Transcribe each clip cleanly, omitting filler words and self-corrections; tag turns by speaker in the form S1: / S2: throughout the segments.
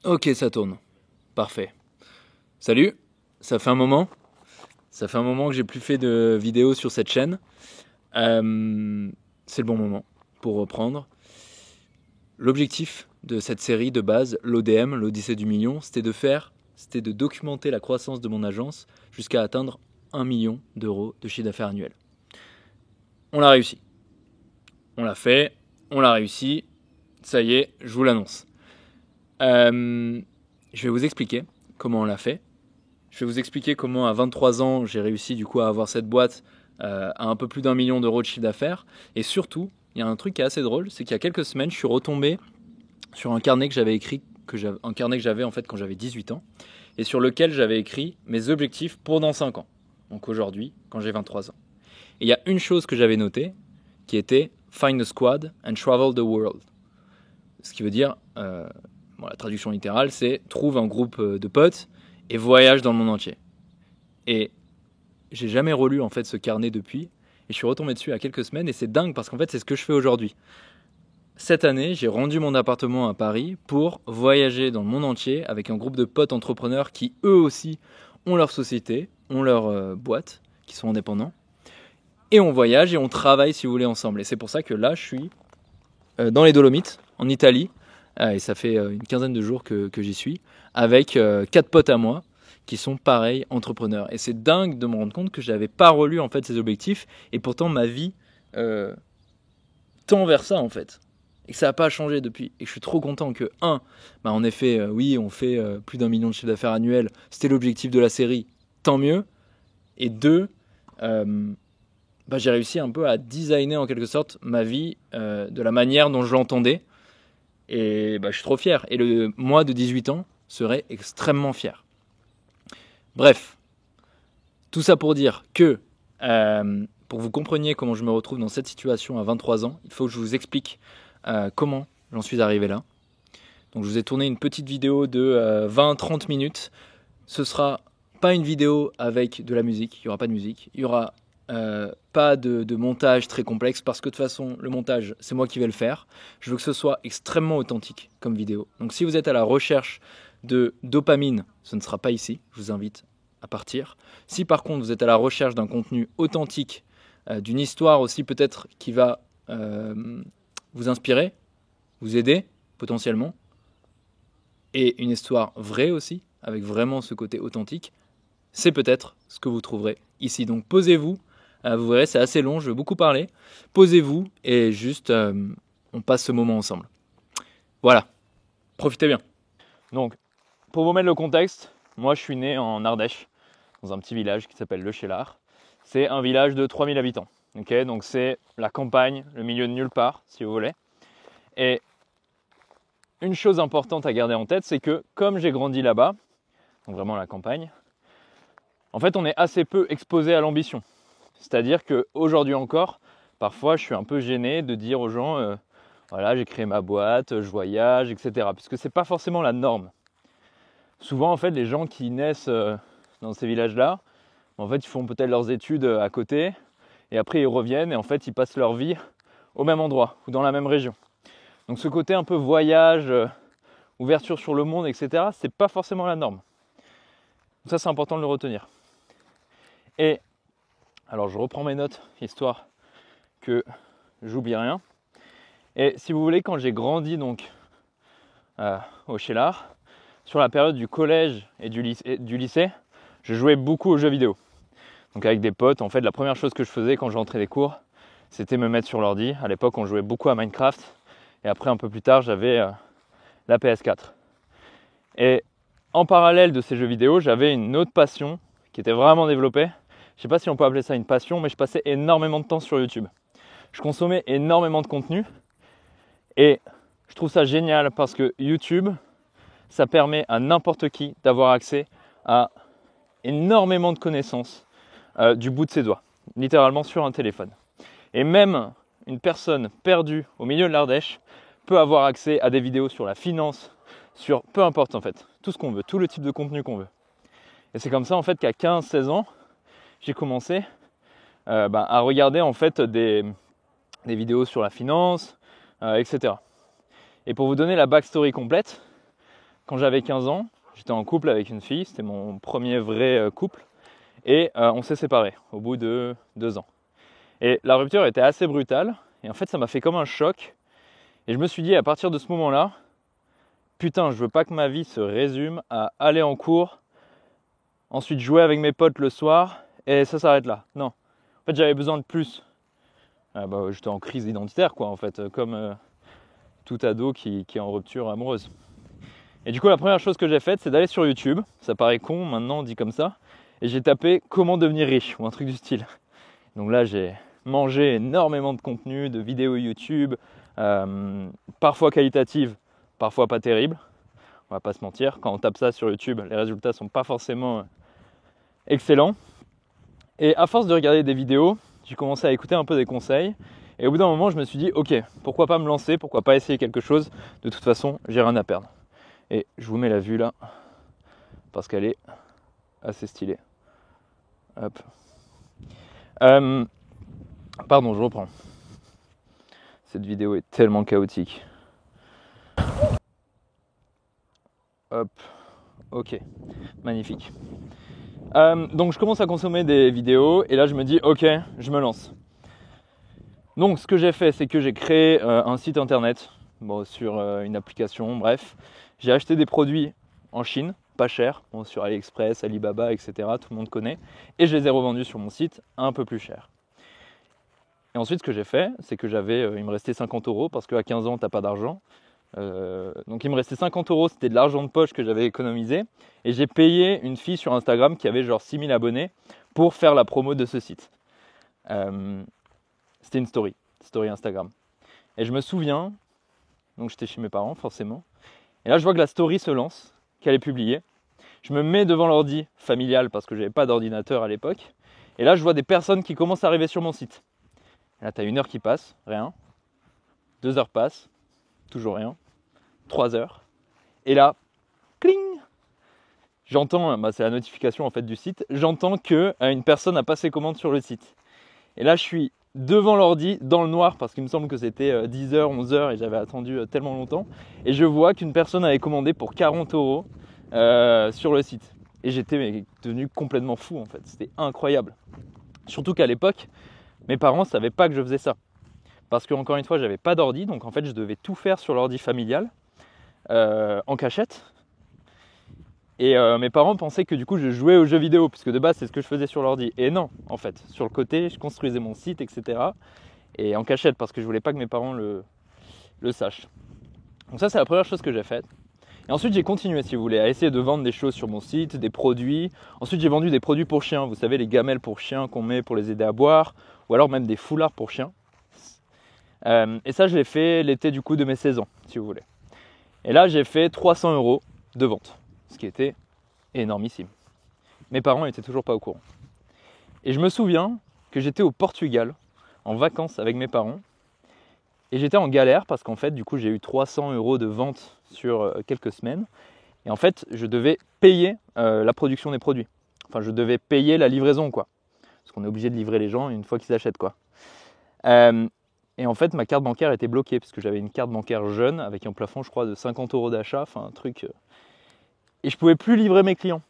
S1: Ok, ça tourne. Parfait. Salut, ça fait un moment. Ça fait un moment que j'ai plus fait de vidéos sur cette chaîne. C'est le bon moment pour reprendre. L'objectif de cette série de base, l'ODM, l'Odyssée du million, c'était de documenter la croissance de mon agence jusqu'à atteindre 1 million d'euros de chiffre d'affaires annuel. On l'a réussi. On l'a fait, on l'a réussi. Ça y est, je vous l'annonce. Je vais vous expliquer comment on l'a fait. Je vais vous expliquer comment à 23 ans, j'ai réussi du coup à avoir cette boîte à un peu plus d'1 million d'euros de chiffre d'affaires. Et surtout, il y a un truc qui est assez drôle, c'est qu'il y a quelques semaines, je suis retombé sur un carnet que j'avais écrit, un carnet que j'avais en fait quand j'avais 18 ans, et sur lequel j'avais écrit mes objectifs pour dans 5 ans. Donc aujourd'hui, quand j'ai 23 ans. Et il y a une chose que j'avais notée, qui était « Find a squad and travel the world ». Ce qui veut dire, la traduction littérale, c'est « Trouve un groupe de potes et voyage dans le monde entier ». Et j'ai jamais relu en fait ce carnet depuis, et je suis retombé dessus il y a quelques semaines, et c'est dingue parce qu'en fait c'est ce que je fais aujourd'hui. Cette année, j'ai rendu mon appartement à Paris pour voyager dans le monde entier avec un groupe de potes entrepreneurs qui eux aussi ont leur société, ont leur boîte, qui sont indépendants. Et on voyage et on travaille si vous voulez ensemble. Et c'est pour ça que là je suis dans les Dolomites, en Italie, et ça fait une quinzaine de jours que j'y suis, avec 4 potes à moi qui sont pareils entrepreneurs. Et c'est dingue de me rendre compte que je n'avais pas relu en fait ces objectifs, et pourtant ma vie tend vers ça en fait. Et que ça n'a pas changé depuis. Et je suis trop content que, en effet, oui, on fait plus d'1 million de chiffre d'affaires annuel, c'était l'objectif de la série, tant mieux. Et deux, j'ai réussi un peu à designer en quelque sorte ma vie de la manière dont je l'entendais. Et je suis trop fier. Et le moi de 18 ans serait extrêmement fier. Bref, tout ça pour dire que, pour que vous compreniez comment je me retrouve dans cette situation à 23 ans, il faut que je vous explique comment j'en suis arrivé là. Donc je vous ai tourné une petite vidéo de 20-30 minutes. Ce sera pas une vidéo avec de la musique, il n'y aura pas de musique, il n'y aura pas de montage très complexe, parce que de toute façon le montage c'est moi qui vais le faire. Je veux que ce soit extrêmement authentique comme vidéo. Donc si vous êtes à la recherche de dopamine, ce ne sera pas ici, je vous invite à partir. Si par contre vous êtes à la recherche d'un contenu authentique, d'une histoire aussi peut-être qui va vous inspirer, vous aider potentiellement, et une histoire vraie aussi, avec vraiment ce côté authentique, c'est peut-être ce que vous trouverez ici. Donc posez-vous, vous verrez c'est assez long, je vais beaucoup parler, posez-vous et juste on passe ce moment ensemble. Voilà, profitez bien. Donc pour vous mettre le contexte, moi je suis né en Ardèche, dans un petit village qui s'appelle Le Chélard. C'est un village de 3000 habitants. Okay, donc c'est la campagne, le milieu de nulle part, si vous voulez. Et une chose importante à garder en tête, c'est que comme j'ai grandi là-bas, donc vraiment à la campagne, en fait on est assez peu exposé à l'ambition. C'est-à-dire qu'aujourd'hui encore, parfois je suis un peu gêné de dire aux gens voilà, j'ai créé ma boîte, je voyage, etc. Puisque c'est pas forcément la norme. Souvent en fait les gens qui naissent dans ces villages-là, en fait ils font peut-être leurs études à côté, et après ils reviennent et en fait ils passent leur vie au même endroit ou dans la même région. Donc ce côté un peu voyage, ouverture sur le monde, etc., c'est pas forcément la norme. Donc ça c'est important de le retenir. Et alors je reprends mes notes, histoire que j'oublie rien. Et si vous voulez, quand j'ai grandi donc au Chélard, sur la période du collège et du lycée, je jouais beaucoup aux jeux vidéo. Donc avec des potes, en fait, la première chose que je faisais quand je rentrais des cours, c'était me mettre sur l'ordi. À l'époque, on jouait beaucoup à Minecraft. Et après, un peu plus tard, j'avais la PS4. Et en parallèle de ces jeux vidéo, j'avais une autre passion qui était vraiment développée. Je ne sais pas si on peut appeler ça une passion, mais je passais énormément de temps sur YouTube. Je consommais énormément de contenu. Et je trouve ça génial parce que YouTube, ça permet à n'importe qui d'avoir accès à énormément de connaissances du bout de ses doigts, littéralement sur un téléphone. Et même une personne perdue au milieu de l'Ardèche peut avoir accès à des vidéos sur la finance, sur peu importe en fait, tout ce qu'on veut, tout le type de contenu qu'on veut. Et c'est comme ça en fait qu'à 15-16 ans, j'ai commencé à regarder en fait des vidéos sur la finance, etc. Et pour vous donner la backstory complète, quand j'avais 15 ans, j'étais en couple avec une fille, c'était mon premier vrai couple, et on s'est séparés au bout de 2 ans. Et la rupture était assez brutale, et en fait ça m'a fait comme un choc, et je me suis dit à partir de ce moment-là, putain, je veux pas que ma vie se résume à aller en cours, ensuite jouer avec mes potes le soir, et ça s'arrête là. Non, en fait j'avais besoin de plus. J'étais en crise identitaire quoi en fait, comme tout ado qui est en rupture amoureuse. Et du coup la première chose que j'ai faite c'est d'aller sur YouTube, ça paraît con maintenant dit comme ça, et j'ai tapé comment devenir riche ou un truc du style. Donc là j'ai mangé énormément de contenu, de vidéos YouTube, parfois qualitatives, parfois pas terribles. On va pas se mentir, quand on tape ça sur YouTube, les résultats sont pas forcément excellents. Et à force de regarder des vidéos, j'ai commencé à écouter un peu des conseils. Et au bout d'un moment, je me suis dit, ok, pourquoi pas me lancer, pourquoi pas essayer quelque chose. De toute façon, j'ai rien à perdre. Et je vous mets la vue là, parce qu'elle est assez stylée. Hop. Pardon, je reprends. Cette vidéo est tellement chaotique. Hop. Ok. Magnifique. Donc je commence à consommer des vidéos et là je me dis ok, je me lance. Donc ce que j'ai fait c'est que j'ai créé un site internet sur une application, bref. J'ai acheté des produits en Chine, pas cher, sur AliExpress, Alibaba, etc. Tout le monde connaît. Et je les ai revendus sur mon site un peu plus cher. Et ensuite ce que j'ai fait c'est que il me restait 50 € parce qu'à 15 ans t'as pas d'argent. Donc il me restait 50 €, c'était de l'argent de poche que j'avais économisé et j'ai payé une fille sur Instagram qui avait genre 6000 abonnés pour faire la promo de ce site. C'était une story Instagram. Et je me souviens, donc j'étais chez mes parents forcément, et là je vois que la story se lance, qu'elle est publiée. Je me mets devant l'ordi familial parce que j'avais pas d'ordinateur à l'époque, et là je vois des personnes qui commencent à arriver sur mon site. Et là t'as 1 heure qui passe, rien. 2 heures passent, toujours rien. 3 heures. Et là, cling, j'entends, c'est la notification en fait du site, j'entends que une personne a passé commande sur le site. Et là, je suis devant l'ordi, dans le noir, parce qu'il me semble que c'était 10h, 11h et j'avais attendu tellement longtemps. Et je vois qu'une personne avait commandé pour 40 € sur le site. Et j'étais devenu complètement fou en fait, c'était incroyable. Surtout qu'à l'époque, mes parents ne savaient pas que je faisais ça. Parce qu'encore une fois, j'avais pas d'ordi, donc en fait, je devais tout faire sur l'ordi familial. En cachette. Et mes parents pensaient que du coup je jouais aux jeux vidéo, puisque de base c'est ce que je faisais sur l'ordi. Et non, en fait, sur le côté, je construisais mon site, etc. Et en cachette, parce que je voulais pas que mes parents le sachent. Donc ça c'est la première chose que j'ai faite. Et ensuite j'ai continué, si vous voulez, à essayer de vendre des choses sur mon site, des produits. Ensuite j'ai vendu des produits pour chiens, vous savez les gamelles pour chiens qu'on met pour les aider à boire, ou alors même des foulards pour chiens. Et ça je l'ai fait l'été du coup de mes 16 ans, si vous voulez. Et là, j'ai fait 300 € de vente, ce qui était énormissime. Mes parents n'étaient toujours pas au courant. Et je me souviens que j'étais au Portugal, en vacances avec mes parents, et j'étais en galère parce qu'en fait, du coup, j'ai eu 300 € de vente sur quelques semaines. Et en fait, je devais payer la production des produits. Enfin, je devais payer la livraison, quoi. Parce qu'on est obligé de livrer les gens une fois qu'ils achètent, quoi. Et en fait, ma carte bancaire était bloquée parce que j'avais une carte bancaire jeune avec un plafond, je crois, de 50 € d'achat, enfin un truc. Et je pouvais plus livrer mes clients.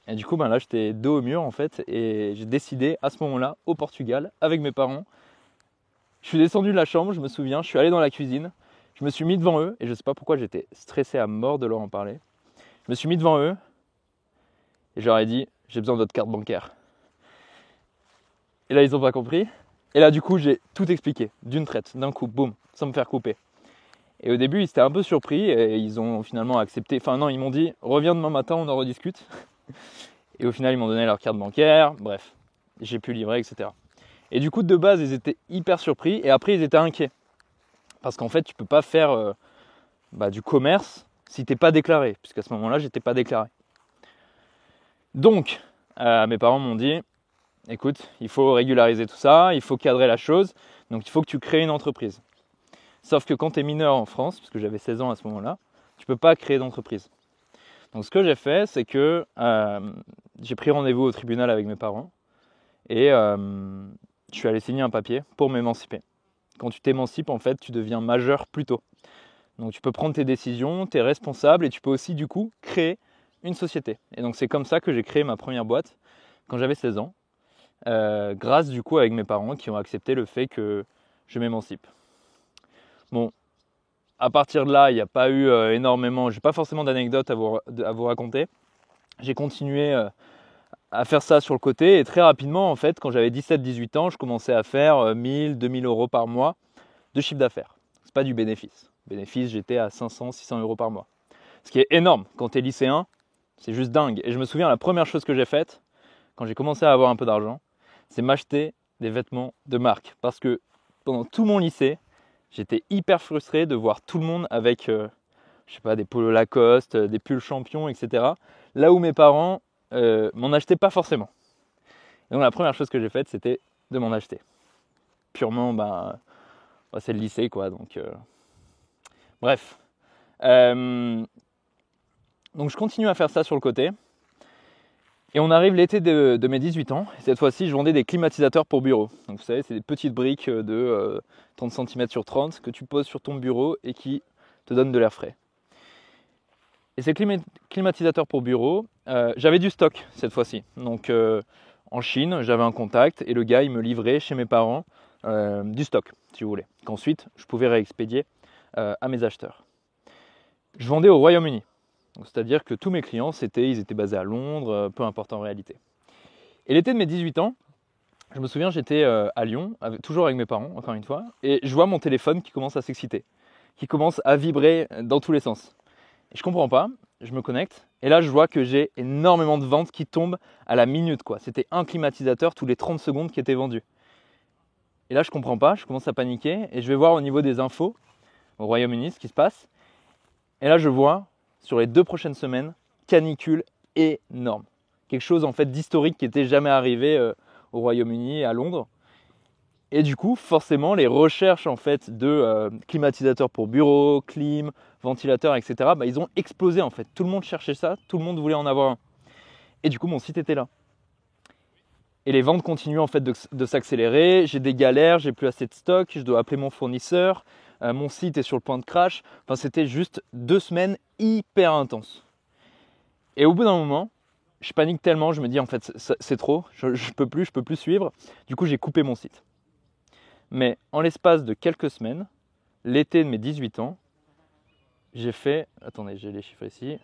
S1: Et du coup, là, j'étais dos au mur en fait, et j'ai décidé à ce moment-là, au Portugal, avec mes parents. Je suis descendu de la chambre, je me souviens, je suis allé dans la cuisine, je me suis mis devant eux, et je sais pas pourquoi j'étais stressé à mort de leur en parler. Je me suis mis devant eux, et je leur ai dit, j'ai besoin de votre carte bancaire. Et là, ils n'ont pas compris. Et là, du coup, j'ai tout expliqué, d'une traite, d'un coup, boum, sans me faire couper. Et au début, ils étaient un peu surpris et ils ont finalement accepté. Enfin non, ils m'ont dit, reviens demain matin, on en rediscute. Et au final, ils m'ont donné leur carte bancaire, bref, j'ai pu livrer, etc. Et du coup, de base, ils étaient hyper surpris et après, ils étaient inquiets. Parce qu'en fait, tu peux pas faire du commerce si t'es pas déclaré, puisqu'à ce moment-là, j'étais pas déclaré. Donc, mes parents m'ont dit, écoute, il faut régulariser tout ça, il faut cadrer la chose, donc il faut que tu crées une entreprise. Sauf que quand tu es mineur en France, parce que j'avais 16 ans à ce moment-là, tu ne peux pas créer d'entreprise. Donc ce que j'ai fait, c'est que j'ai pris rendez-vous au tribunal avec mes parents et je suis allé signer un papier pour m'émanciper. Quand tu t'émancipes, en fait, tu deviens majeur plus tôt. Donc tu peux prendre tes décisions, tu es responsable et tu peux aussi du coup créer une société. Et donc c'est comme ça que j'ai créé ma première boîte quand j'avais 16 ans, grâce du coup avec mes parents qui ont accepté le fait que je m'émancipe. Bon, à partir de là, il n'y a pas eu énormément, j'ai pas forcément d'anecdotes à vous raconter. J'ai continué à faire ça sur le côté et très rapidement en fait, quand j'avais 17-18 ans, je commençais à faire 1000-2000 euros par mois de chiffre d'affaires. C'est pas du bénéfice. Bénéfice, j'étais à 500-600 euros par mois. Ce qui est énorme quand tu es lycéen, c'est juste dingue. Et je me souviens, la première chose que j'ai faite, quand j'ai commencé à avoir un peu d'argent, c'est m'acheter des vêtements de marque. Parce que pendant tout mon lycée, j'étais hyper frustré de voir tout le monde avec, je sais pas, des polos Lacoste, des pulls Champion, etc. Là où mes parents m'en achetaient pas forcément. Et donc la première chose que j'ai faite, c'était de m'en acheter. Purement, c'est le lycée, quoi. Donc, bref. Donc je continue à faire ça sur le côté. Et on arrive l'été de mes 18 ans. Et cette fois-ci, je vendais des climatisateurs pour bureau. Donc vous savez, c'est des petites briques de 30 cm sur 30 que tu poses sur ton bureau et qui te donnent de l'air frais. Et ces climatisateurs pour bureau, j'avais du stock cette fois-ci. Donc en Chine, j'avais un contact et le gars, il me livrait chez mes parents du stock, si vous voulez, qu'ensuite je pouvais réexpédier à mes acheteurs. Je vendais au Royaume-Uni. C'est-à-dire que tous mes clients, ils étaient basés à Londres, peu importe en réalité. Et l'été de mes 18 ans, je me souviens, j'étais à Lyon, toujours avec mes parents, encore une fois, et je vois mon téléphone qui commence à s'exciter, qui commence à vibrer dans tous les sens. Et je comprends pas, je me connecte, et là je vois que j'ai énormément de ventes qui tombent à la minute, quoi. C'était un climatisateur tous les 30 secondes qui était vendu. Et là je comprends pas, je commence à paniquer, et je vais voir au niveau des infos, au Royaume-Uni, ce qui se passe. Et là je vois, sur les 2 prochaines semaines, canicule énorme. Quelque chose en fait d'historique qui n'était jamais arrivé au Royaume-Uni, à Londres. Et du coup, forcément, les recherches en fait de climatisateurs pour bureau, clim, ventilateurs, etc. Ils ont explosé en fait. Tout le monde cherchait ça, tout le monde voulait en avoir un. Et du coup, mon site était là. Et les ventes continuent en fait de s'accélérer. J'ai des galères, j'ai plus assez de stock, je dois appeler mon fournisseur. Mon site est sur le point de crash. Enfin, c'était juste 2 semaines hyper intenses. Et au bout d'un moment, je panique tellement, je me dis en fait c'est trop, je peux plus suivre. Du coup, j'ai coupé mon site. Mais en l'espace de quelques semaines, l'été de mes 18 ans, j'ai fait, attendez, j'ai les chiffres ici,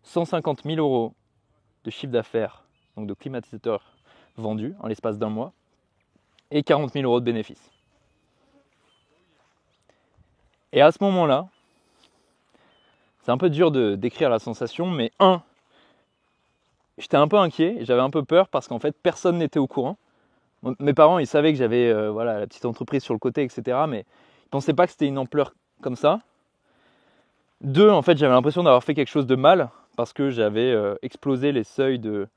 S1: 150 000 euros de chiffre d'affaires, donc de climatisateurs vendus en l'espace d'un mois, et 40 000 euros de bénéfices. Et à ce moment-là, c'est un peu dur de décrire la sensation, mais j'étais un peu inquiet, j'avais un peu peur parce qu'en fait, personne n'était au courant. Mes parents, ils savaient que j'avais la petite entreprise sur le côté, etc. Mais ils ne pensaient pas que c'était une ampleur comme ça. 2, en fait, j'avais l'impression d'avoir fait quelque chose de mal parce que j'avais explosé les seuils de...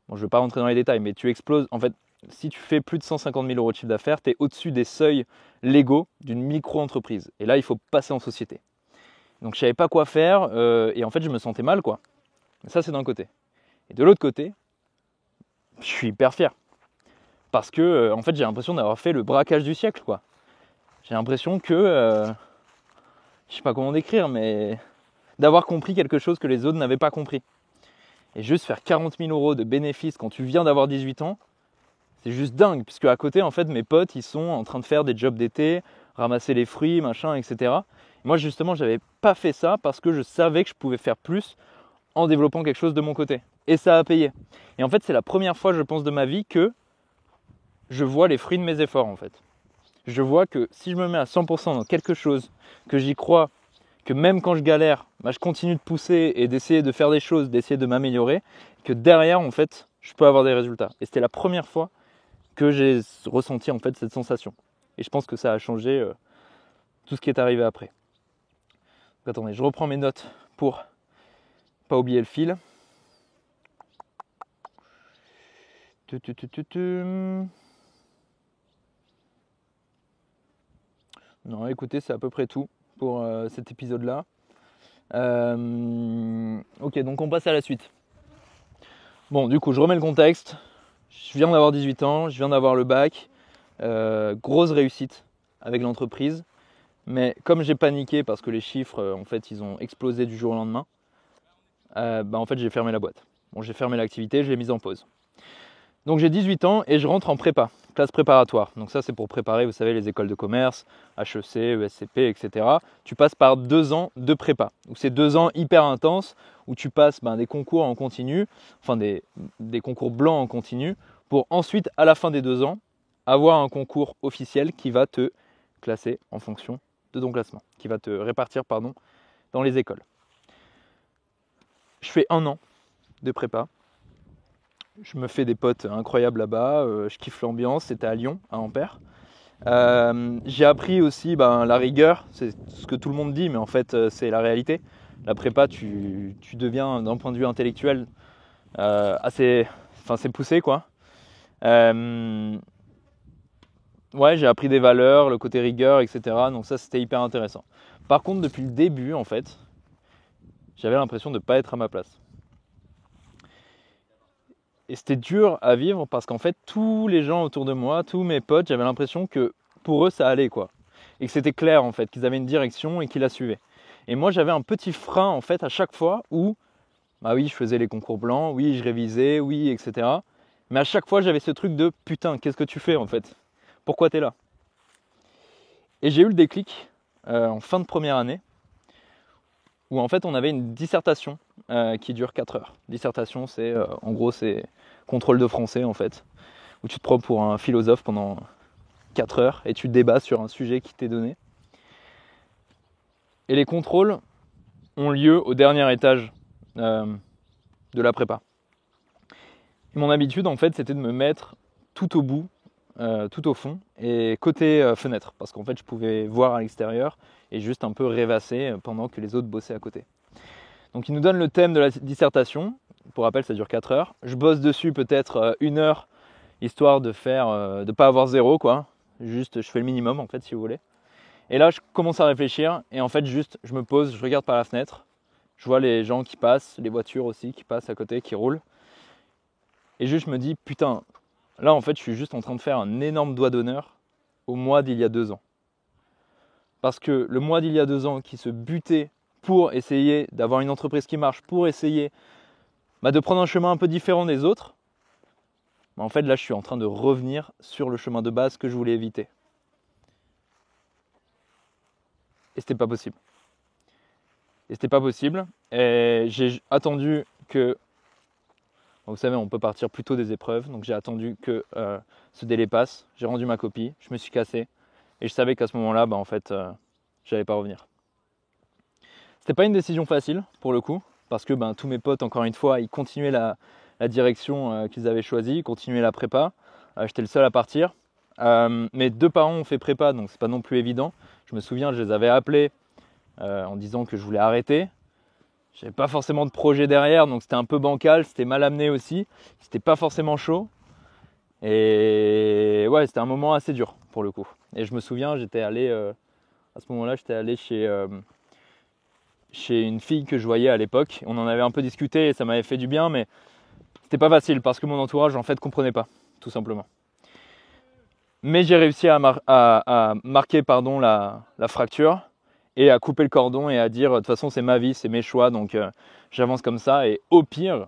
S1: Bon, je ne vais pas rentrer dans les détails, mais tu exploses... En fait, si tu fais plus de 150 000 euros de chiffre d'affaires, tu es au-dessus des seuils légaux d'une micro-entreprise. Et là, il faut passer en société. Donc, je ne savais pas quoi faire et en fait, je me sentais mal, quoi. Ça, c'est d'un côté. Et de l'autre côté, je suis hyper fier. Parce que, en fait, j'ai l'impression d'avoir fait le braquage du siècle, quoi. J'ai l'impression que... je sais pas comment décrire, mais... d'avoir compris quelque chose que les autres n'avaient pas compris. Et juste faire 40 000 euros de bénéfices quand tu viens d'avoir 18 ans, c'est juste dingue. Puisque à côté, en fait, mes potes, ils sont en train de faire des jobs d'été, ramasser les fruits, machin, etc. Moi, justement, j'avais pas fait ça parce que je savais que je pouvais faire plus en développant quelque chose de mon côté. Et ça a payé. Et en fait, c'est la première fois, je pense, de ma vie que je vois les fruits de mes efforts, en fait. Je vois que si je me mets à 100% dans quelque chose, que j'y crois, que même quand je galère, je continue de pousser et d'essayer de faire des choses, d'essayer de m'améliorer, que derrière, en fait, je peux avoir des résultats. Et c'était la première fois que j'ai ressenti, en fait, cette sensation. Et je pense que ça a changé tout ce qui est arrivé après. Donc, attendez, je reprends mes notes pour pas oublier le fil. Non, écoutez, c'est à peu près tout pour cet épisode-là. Ok, donc on passe à la suite. Bon, du coup, je remets le contexte. Je viens d'avoir 18 ans, je viens d'avoir le bac. Grosse réussite avec l'entreprise. Mais comme j'ai paniqué parce que les chiffres, en fait, ils ont explosé du jour au lendemain, en fait, j'ai fermé la boîte. Bon, j'ai fermé l'activité, je l'ai mise en pause. Donc j'ai 18 ans et je rentre en prépa, classe préparatoire. Donc ça, c'est pour préparer, vous savez, les écoles de commerce, HEC, ESCP, etc. Tu passes par 2 ans de prépa. Donc c'est 2 ans hyper intenses où tu passes des concours en continu, enfin des concours blancs en continu, pour ensuite, à la fin des 2 ans, avoir un concours officiel qui va te classer en fonction de ton classement, qui va te répartir, dans les écoles. Je fais 1 an de prépa. Je me fais des potes incroyables là-bas, je kiffe l'ambiance, c'était à Lyon, à Ampère. J'ai appris aussi la rigueur, c'est ce que tout le monde dit, mais en fait c'est la réalité. La prépa, tu deviens d'un point de vue intellectuel assez, c'est poussé quoi. Ouais, j'ai appris des valeurs, le côté rigueur, etc. Donc ça c'était hyper intéressant. Par contre, depuis le début, en fait, j'avais l'impression de ne pas être à ma place. Et c'était dur à vivre parce qu'en fait, tous les gens autour de moi, tous mes potes, j'avais l'impression que pour eux, ça allait quoi. Et que c'était clair en fait, qu'ils avaient une direction et qu'ils la suivaient. Et moi, j'avais un petit frein en fait à chaque fois où, oui, je faisais les concours blancs, oui, je révisais, oui, etc. Mais à chaque fois, j'avais ce truc de putain, qu'est-ce que tu fais en fait? Pourquoi t'es là? Et j'ai eu le déclic en fin de première année où en fait, on avait une dissertation qui dure 4 heures. Dissertation, c'est en gros, c'est contrôle de français en fait, où tu te prends pour un philosophe pendant 4 heures et tu débats sur un sujet qui t'est donné. Et les contrôles ont lieu au dernier étage de la prépa. Et mon habitude en fait, c'était de me mettre tout au bout, tout au fond et côté fenêtre, parce qu'en fait, je pouvais voir à l'extérieur et juste un peu rêvasser pendant que les autres bossaient à côté. Donc il nous donne le thème de la dissertation. Pour rappel, ça dure 4 heures. Je bosse dessus peut-être 1 heure, histoire de faire, de pas avoir 0 quoi. Juste, je fais le minimum en fait, si vous voulez. Et là, je commence à réfléchir et en fait, juste, je me pose, je regarde par la fenêtre. Je vois les gens qui passent, les voitures aussi qui passent à côté, qui roulent. Et juste, je me dis, putain, là en fait, je suis juste en train de faire un énorme doigt d'honneur au moi d'il y a 2 ans. Parce que le moi d'il y a 2 ans qui se butait pour essayer d'avoir une entreprise qui marche, pour essayer de prendre un chemin un peu différent des autres, en fait là je suis en train de revenir sur le chemin de base que je voulais éviter. Et c'était pas possible. Et j'ai attendu que, vous savez, on peut partir plus tôt des épreuves, donc j'ai attendu que ce délai passe, j'ai rendu ma copie, je me suis cassé, et je savais qu'à ce moment-là, en fait, j'allais pas revenir. C'était pas une décision facile, pour le coup, parce que tous mes potes, encore une fois, ils continuaient la direction qu'ils avaient choisie, ils continuaient la prépa. J'étais le seul à partir. Mes 2 parents ont fait prépa, donc c'est pas non plus évident. Je me souviens, je les avais appelés en disant que je voulais arrêter. J'avais pas forcément de projet derrière, donc c'était un peu bancal, c'était mal amené aussi. C'était pas forcément chaud. Et ouais, c'était un moment assez dur, pour le coup. Et je me souviens, j'étais allé, à ce moment-là, chez une fille que je voyais à l'époque. On en avait un peu discuté et ça m'avait fait du bien, mais c'était pas facile parce que mon entourage en fait comprenait pas, tout simplement. Mais j'ai réussi à marquer la fracture et à couper le cordon et à dire de toute façon c'est ma vie, c'est mes choix, donc j'avance comme ça et au pire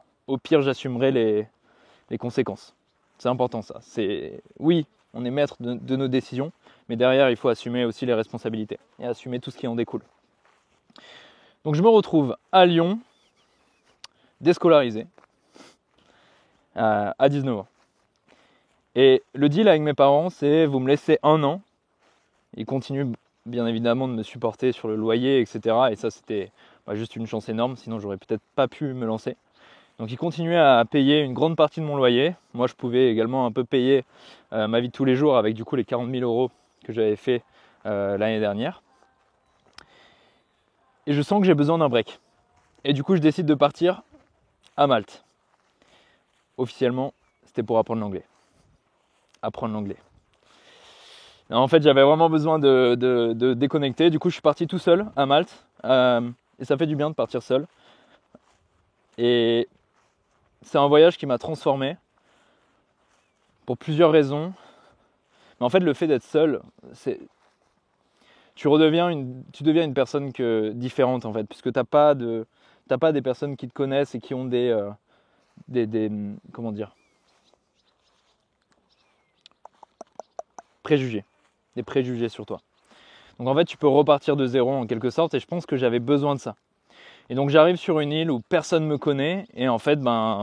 S1: j'assumerai les conséquences. C'est important ça. Oui, on est maître de nos décisions, mais derrière il faut assumer aussi les responsabilités et assumer tout ce qui en découle. Donc je me retrouve à Lyon, déscolarisé, à 19 ans. Et le deal avec mes parents, c'est vous me laissez 1 an. Ils continuent bien évidemment de me supporter sur le loyer, etc. Et ça, c'était juste une chance énorme, sinon j'aurais peut-être pas pu me lancer. Donc ils continuaient à payer une grande partie de mon loyer. Moi, je pouvais également un peu payer ma vie de tous les jours avec du coup les 40 000 € que j'avais fait l'année dernière. Et je sens que j'ai besoin d'un break. Et du coup, je décide de partir à Malte. Officiellement, c'était pour apprendre l'anglais. En fait, j'avais vraiment besoin de déconnecter. Du coup, je suis parti tout seul à Malte. Et ça fait du bien de partir seul. Et c'est un voyage qui m'a transformé pour plusieurs raisons. Mais en fait, le fait d'être seul, tu deviens une personne différente en fait, puisque t'as pas des personnes qui te connaissent et qui ont comment dire, des préjugés sur toi. Donc en fait, tu peux repartir de zéro en quelque sorte, et je pense que j'avais besoin de ça. Et donc j'arrive sur une île où personne ne me connaît, et en fait,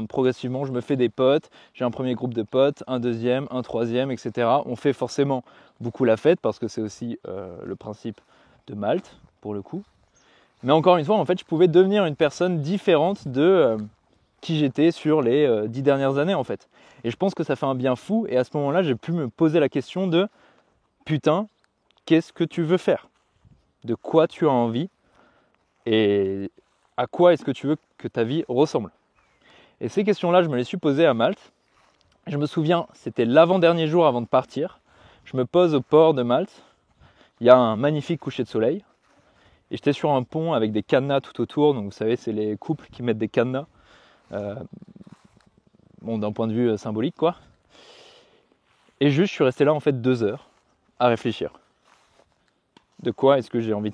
S1: progressivement, je me fais des potes. J'ai un premier groupe de potes, un deuxième, un troisième, etc. On fait forcément beaucoup la fête, parce que c'est aussi le principe de Malte, pour le coup. Mais encore une fois, en fait, je pouvais devenir une personne différente de qui j'étais sur les 10 dernières années, en fait. Et je pense que ça fait un bien fou, et à ce moment-là, j'ai pu me poser la question de « Putain, qu'est-ce que tu veux faire ? De quoi tu as envie ? Et à quoi est-ce que tu veux que ta vie ressemble ?» Et ces questions-là, je me les suis posées à Malte. Je me souviens, c'était l'avant-dernier jour avant de partir. Je me pose au port de Malte. Il y a un magnifique coucher de soleil. Et j'étais sur un pont avec des cadenas tout autour. Donc vous savez, c'est les couples qui mettent des cadenas. Bon, d'un point de vue symbolique, quoi. Et juste, je suis resté là en fait 2 heures à réfléchir. De quoi est-ce que j'ai envie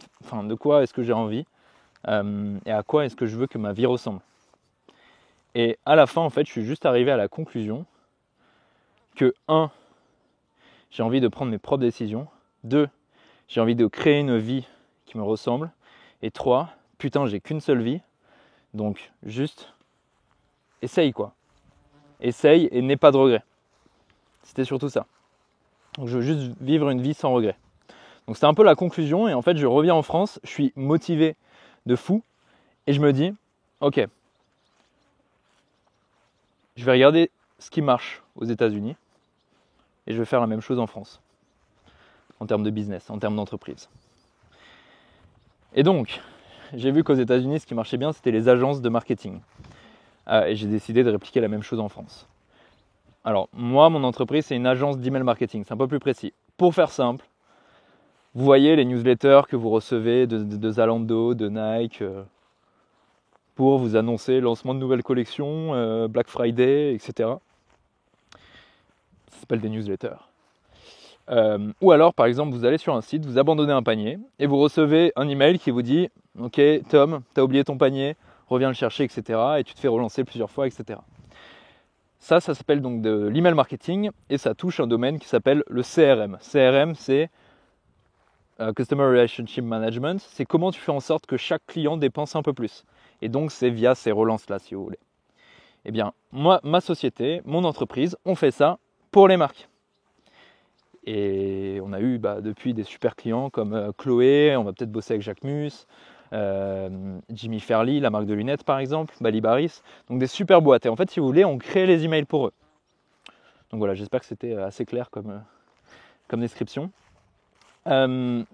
S1: et à quoi est-ce que je veux que ma vie ressemble. Et à la fin, en fait, je suis juste arrivé à la conclusion que 1, j'ai envie de prendre mes propres décisions. 2, j'ai envie de créer une vie qui me ressemble. Et 3, putain, j'ai qu'une seule vie. Donc, juste, essaye quoi. Essaye et n'aie pas de regrets. C'était surtout ça. Donc, je veux juste vivre une vie sans regrets. Donc, c'était un peu la conclusion. Et en fait, je reviens en France. Je suis motivé de fou. Et je me dis, ok, je vais regarder ce qui marche aux États-Unis. Et je vais faire la même chose en France. En termes de business, en termes d'entreprise. Et donc, j'ai vu qu'aux États-Unis, ce qui marchait bien, c'était les agences de marketing. Et j'ai décidé de répliquer la même chose en France. Alors, moi, mon entreprise, c'est une agence d'email marketing. C'est un peu plus précis. Pour faire simple, vous voyez les newsletters que vous recevez de Zalando, de Nike, pour vous annoncer lancement de nouvelles collections, Black Friday, etc. Ça s'appelle des newsletters. Ou alors, par exemple, vous allez sur un site, vous abandonnez un panier et vous recevez un email qui vous dit « Ok, Tom, t'as oublié ton panier, reviens le chercher, etc. » Et tu te fais relancer plusieurs fois, etc. Ça s'appelle donc de l'email marketing et ça touche un domaine qui s'appelle le CRM. CRM, c'est Customer Relationship Management. C'est comment tu fais en sorte que chaque client dépense un peu plus. Et donc, c'est via ces relances-là, si vous voulez. Eh bien, moi, ma société, mon entreprise, on fait ça pour les marques. Et on a eu depuis des super clients comme Chloé, on va peut-être bosser avec Jacques Mus, Jimmy Fairley, la marque de lunettes par exemple, Bali Baris. Donc des super boîtes. Et en fait, si vous voulez, on crée les emails pour eux. Donc voilà, j'espère que c'était assez clair comme description. Et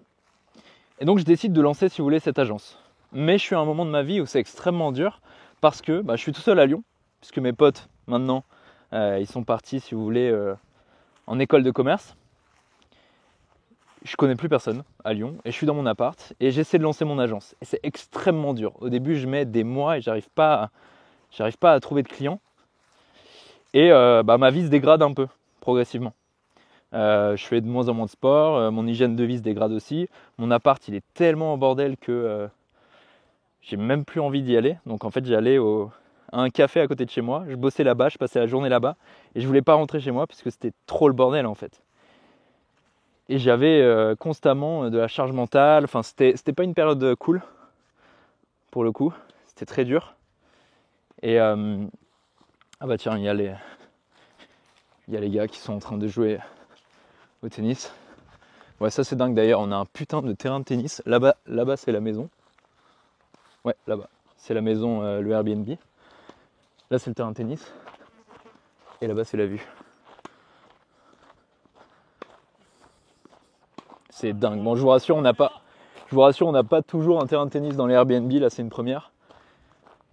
S1: donc je décide de lancer, si vous voulez, cette agence. Mais je suis à un moment de ma vie où c'est extrêmement dur parce que je suis tout seul à Lyon, puisque mes potes, maintenant, ils sont partis, si vous voulez, en école de commerce. Je connais plus personne à Lyon et je suis dans mon appart et j'essaie de lancer mon agence. Et c'est extrêmement dur. Au début, je mets des mois et j'arrive pas à trouver de clients. Et ma vie se dégrade un peu, progressivement. Je fais de moins en moins de sport, mon hygiène de vie se dégrade aussi. Mon appart, il est tellement en bordel que j'ai même plus envie d'y aller. Donc en fait, j'allais à un café à côté de chez moi. Je bossais là-bas, je passais la journée là-bas. Et je voulais pas rentrer chez moi puisque c'était trop le bordel en fait. Et j'avais constamment de la charge mentale. Enfin, c'était pas une période cool, pour le coup. C'était très dur. Et ah bah tiens, il y a les gars qui sont en train de jouer au tennis. Ouais, ça c'est dingue d'ailleurs. On a un putain de terrain de tennis. Là-bas c'est la maison. Ouais, là-bas. C'est la maison, le Airbnb. Là, c'est le terrain de tennis. Et là-bas, c'est la vue. C'est dingue. Bon, je vous rassure, on n'a pas toujours un terrain de tennis dans les Airbnb. Là, c'est une première.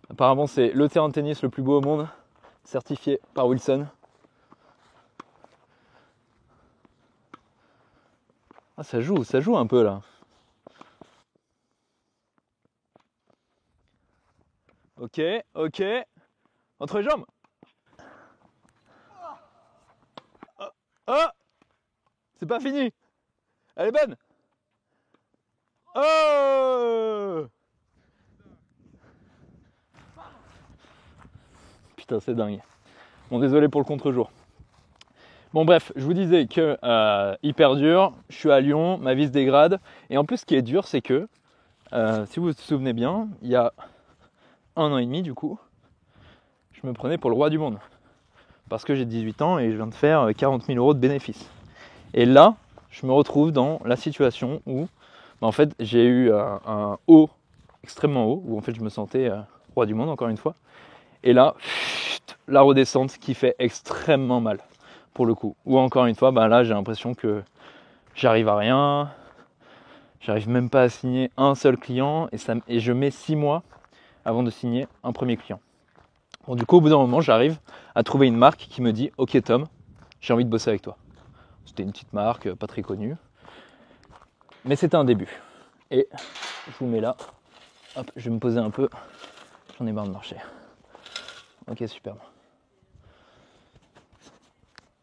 S1: Apparemment, c'est le terrain de tennis le plus beau au monde, certifié par Wilson. Ah, ça joue un peu là. Ok. Entre les jambes. Oh, c'est pas fini. Elle est bonne. Oh putain, c'est dingue. Bon, désolé pour le contre-jour. Bon bref, je vous disais que hyper dur, je suis à Lyon, ma vie se dégrade. Et en plus, ce qui est dur, c'est que, si vous vous souvenez bien, il y a 1 an et demi du coup, je me prenais pour le roi du monde. Parce que j'ai 18 ans et je viens de faire 40 000 euros de bénéfices. Et là, je me retrouve dans la situation où, en fait, j'ai eu un haut, extrêmement haut, où en fait je me sentais roi du monde encore une fois. Et là, la redescente qui fait extrêmement mal, pour le coup. Ou encore une fois, là j'ai l'impression que j'arrive à rien, j'arrive même pas à signer un seul client, et je mets 6 mois avant de signer un premier client. Bon, du coup, au bout d'un moment, j'arrive à trouver une marque qui me dit « Ok Tom, j'ai envie de bosser avec toi ». C'était une petite marque, pas très connue, mais c'était un début. Et je vous mets là, hop, je vais me poser un peu, j'en ai marre de marcher. Ok, superbe.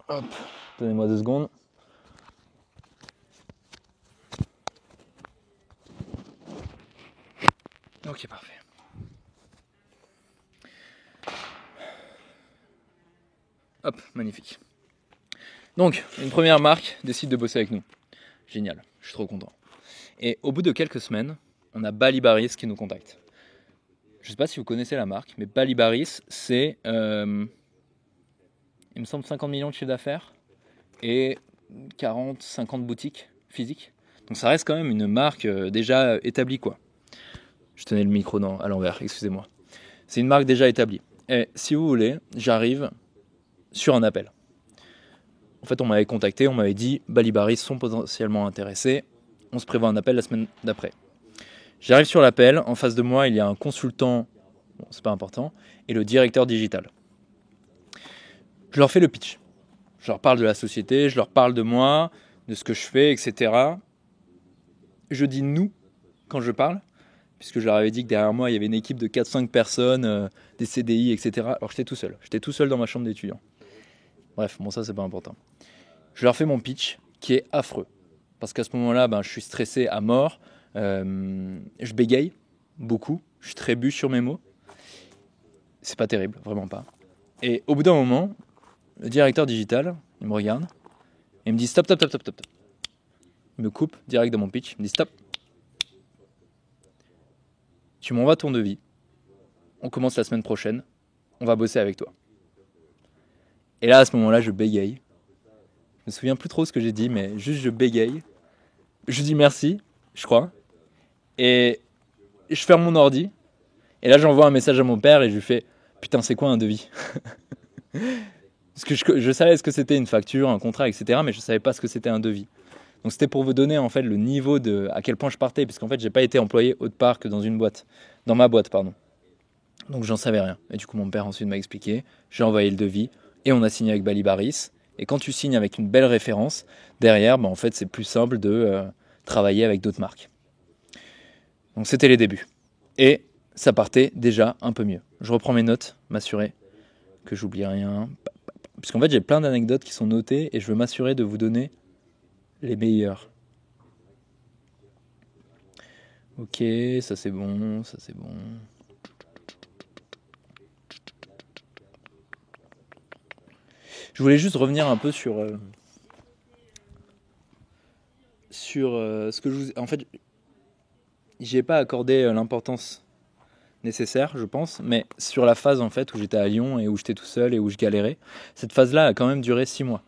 S1: Hop, donnez-moi 2 secondes. Ok, parfait. Hop, magnifique. Donc, une première marque décide de bosser avec nous. Génial, je suis trop content. Et au bout de quelques semaines, on a Balibaris qui nous contacte. Je ne sais pas si vous connaissez la marque, mais Balibaris, c'est, il me semble, 50 millions de chiffre d'affaires et 40-50 boutiques physiques. Donc ça reste quand même une marque déjà établie, quoi. Je tenais le micro à l'envers, excusez-moi. C'est une marque déjà établie. Et si vous voulez, j'arrive sur un appel. En fait, on m'avait contacté, on m'avait dit Balibaris sont potentiellement intéressés. On se prévoit un appel la semaine d'après. J'arrive sur l'appel, en face de moi, il y a un consultant, bon, c'est pas important, et le directeur digital. Je leur fais le pitch. Je leur parle de la société, je leur parle de moi, de ce que je fais, etc. Je dis nous quand je parle, puisque je leur avais dit que derrière moi, il y avait une équipe de 4-5 personnes, des CDI, etc. Alors j'étais tout seul. J'étais tout seul dans ma chambre d'étudiant. Bref, bon ça, c'est pas important. Je leur fais mon pitch, qui est affreux. Parce qu'à ce moment-là, je suis stressé à mort. Je bégaye beaucoup. Je trébuche sur mes mots. C'est pas terrible, vraiment pas. Et au bout d'un moment, le directeur digital, il me regarde et il me dit stop, stop, stop, stop, stop. Il me coupe direct dans mon pitch. Il me dit stop. Tu m'envoies ton devis. On commence la semaine prochaine. On va bosser avec toi. Et là, à ce moment-là, je bégaye. Je me souviens plus trop ce que j'ai dit, mais juste je bégaye. Je dis merci, je crois. Et je ferme mon ordi. Et là, j'envoie un message à mon père et je lui fais putain, c'est quoi un devis? Parce que je savais ce que c'était une facture, un contrat, etc. Mais je savais pas ce que c'était un devis. Donc c'était pour vous donner en fait le niveau de à quel point je partais, puisqu'en fait j'ai pas été employé autre part que dans ma boîte, pardon. Donc j'en savais rien. Et du coup mon père ensuite m'a expliqué, j'ai envoyé le devis et on a signé avec Balibaris. Et quand tu signes avec une belle référence, derrière, en fait c'est plus simple de travailler avec d'autres marques. Donc c'était les débuts. Et ça partait déjà un peu mieux. Je reprends mes notes, m'assurer que j'oublie rien. Puisqu'en fait j'ai plein d'anecdotes qui sont notées et je veux m'assurer de vous donner les meilleurs. Ok, ça c'est bon, ça c'est bon. Je voulais juste revenir un peu sur ce que je vous... En fait, j'y ai pas accordé l'importance nécessaire, je pense, mais sur la phase en fait où j'étais à Lyon et où j'étais tout seul et où je galérais, cette phase-là a quand même duré 6 mois.